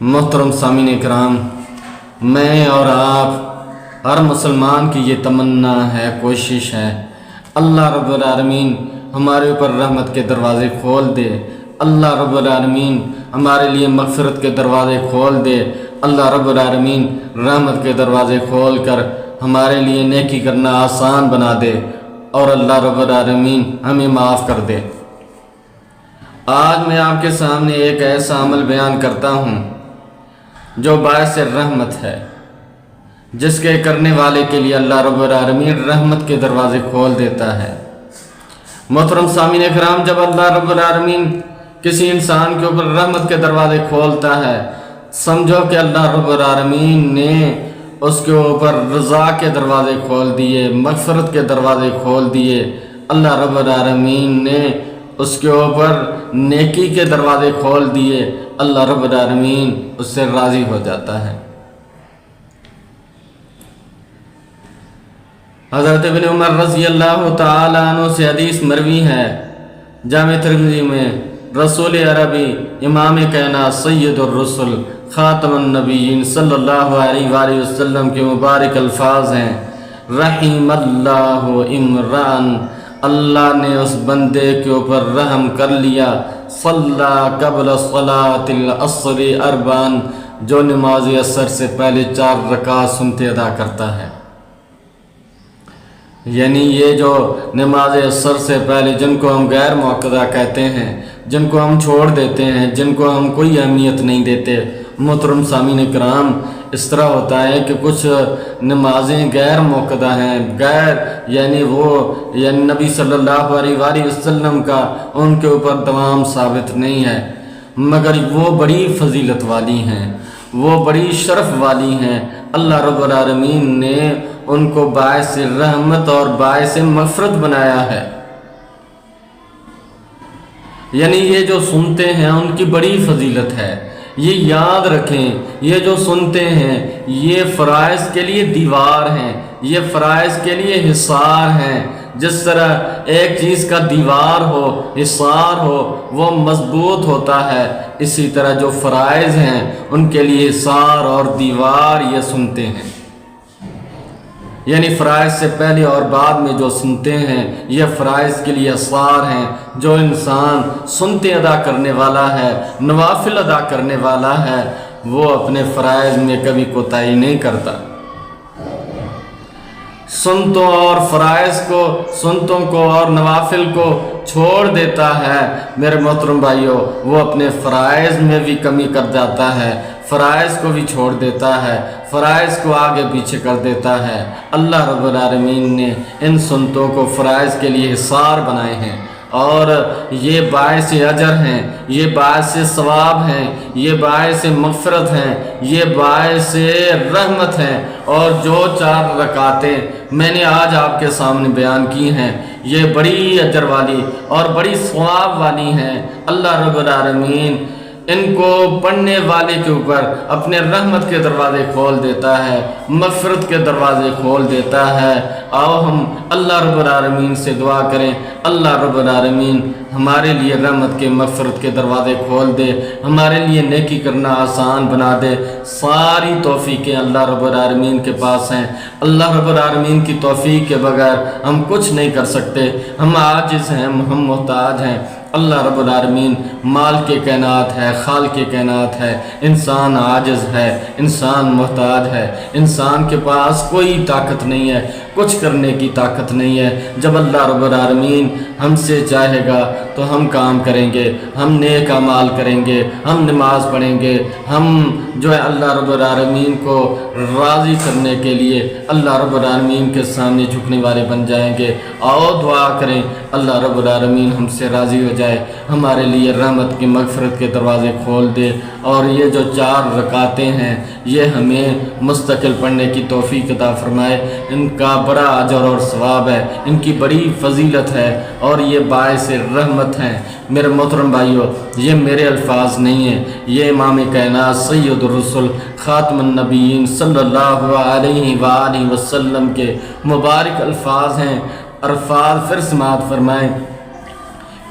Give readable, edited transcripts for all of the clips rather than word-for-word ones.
محترم سامعین کرام، میں اور آپ ہر مسلمان کی یہ تمنا ہے، کوشش ہے، اللہ رب العالمین ہمارے اوپر رحمت کے دروازے کھول دے، اللہ رب العالمین ہمارے لیے مغفرت کے دروازے کھول دے، اللہ رب العالمین رحمت کے دروازے کھول کر ہمارے لیے نیکی کرنا آسان بنا دے اور اللہ رب العالمین ہمیں معاف کر دے۔ آج میں آپ کے سامنے ایک ایسا عمل بیان کرتا ہوں جو باعث رحمت ہے، جس کے کرنے والے کے لیے اللہ رب العالمین رحمت کے دروازے کھول دیتا ہے۔ محترم سامعین کرام، جب اللہ رب العالمین کسی انسان کے اوپر رحمت کے دروازے کھولتا ہے، سمجھو کہ اللہ رب العالمین نے اس کے اوپر رضا کے دروازے کھول دیے، مغفرت کے دروازے کھول دیے، اللہ رب العالمین نے اس کے اوپر نیکی کے دروازے کھول دیے، اللہ رب العالمین اس سے راضی ہو جاتا ہے۔ حضرت ابن عمر رضی اللہ تعالی عنہ سے حدیث مروی ہے، جامع ترمذی میں، رسول عربی امام کائنات سید الرسل خاتم النبیین صلی اللہ علیہ وآلہ وسلم کے مبارک الفاظ ہیں، رحم اللہ امران، اللہ نے اس بندے کے اوپر رحم کر لیا، صلی قبل صلاۃ العصر اربعا، جو نماز عصر سے پہلے 4 رکعت سنتے ادا کرتا ہے۔ یعنی یہ جو نماز عصر سے پہلے جن کو ہم غیر موقدہ کہتے ہیں، جن کو ہم چھوڑ دیتے ہیں، جن کو ہم کوئی اہمیت نہیں دیتے، محترم سامعین کرام، اس طرح ہوتا ہے کہ کچھ نمازیں غیر موقدہ ہیں، یعنی نبی صلی اللہ علیہ وآلہ وسلم کا ان کے اوپر دوام ثابت نہیں ہے، مگر وہ بڑی فضیلت والی ہیں، وہ بڑی شرف والی ہیں، اللہ رب العالمین نے ان کو باعث رحمت اور باعث مغفرت بنایا ہے۔ یعنی یہ جو سنتے ہیں ان کی بڑی فضیلت ہے، یہ یاد رکھیں، یہ جو سنتے ہیں یہ فرائض کے لیے دیوار ہیں، یہ فرائض کے لیے حصار ہیں۔ جس طرح ایک چیز کا دیوار ہو، حصار ہو، وہ مضبوط ہوتا ہے، اسی طرح جو فرائض ہیں ان کے لیے حصار اور دیوار یہ سنتے ہیں۔ یعنی فرائض سے پہلے اور بعد میں جو سنتے ہیں یہ فرائض کے لیے حصار ہیں۔ جو انسان سنتے ادا کرنے والا ہے، نوافل ادا کرنے والا ہے، وہ اپنے فرائض میں کبھی کوتاہی نہیں کرتا۔ سنتوں اور فرائض کو، سنتوں کو اور نوافل کو چھوڑ دیتا ہے، میرے محترم بھائیوں، وہ اپنے فرائض میں بھی کمی کر جاتا ہے، فرائض کو بھی چھوڑ دیتا ہے، فرائض کو آگے پیچھے کر دیتا ہے۔ اللہ رب العالمین نے ان سنتوں کو فرائض کے لیے حصار بنائے ہیں، اور یہ باعث اجر ہیں، یہ باعث ثواب ہیں، یہ باعث مغفرت ہیں، یہ باعث رحمت ہیں۔ اور جو 4 رکعتیں میں نے آج آپ کے سامنے بیان کی ہیں، یہ بڑی اجر والی اور بڑی ثواب والی ہیں۔ اللہ رب العالمین ان کو پڑھنے والے کے اوپر اپنے رحمت کے دروازے کھول دیتا ہے، مغفرت کے دروازے کھول دیتا ہے۔ آؤ ہم اللہ رب العالمین سے دعا کریں، اللہ رب العالمین ہمارے لیے رحمت کے، مغفرت کے دروازے کھول دے، ہمارے لیے نیکی کرنا آسان بنا دے۔ ساری توفیقیں اللہ رب العالمین کے پاس ہیں، اللہ رب العالمین کی توفیق کے بغیر ہم کچھ نہیں کر سکتے، ہم عاجز ہیں، ہم محتاج ہیں۔ اللہ رب العالمین مال کے کائنات ہے، خال کے کائنات ہے، انسان عاجز ہے، انسان محتاج ہے، انسان کے پاس کوئی طاقت نہیں ہے، کچھ کرنے کی طاقت نہیں ہے۔ جب اللہ رب العالمین ہم سے چاہے گا تو ہم کام کریں گے، ہم نیک اعمال کریں گے، ہم نماز پڑھیں گے، ہم جو ہے اللہ رب العالمین کو راضی کرنے کے لیے اللہ رب العالمین کے سامنے جھکنے والے بن جائیں گے۔ آؤ دعا کریں، اللہ رب العالمین ہم سے راضی ہو جائے، ہمارے لیے رحمت کی، مغفرت کے دروازے کھول دے، اور یہ جو 4 رکعتیں ہیں یہ ہمیں مستقل پڑھنے کی توفیق عطا فرمائے۔ ان کا بڑا اجر اور ثواب ہے، ان کی بڑی فضیلت ہے، اور یہ باعث رحمت ہیں۔ میرے محترم بھائیوں، یہ میرے الفاظ نہیں ہیں، یہ امام کائنات سید الرسل خاتم النبیین صلی اللہ علیہ وآلہ وسلم کے مبارک الفاظ ہیں۔ الفاظ پھر سماعت فرمائیں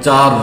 4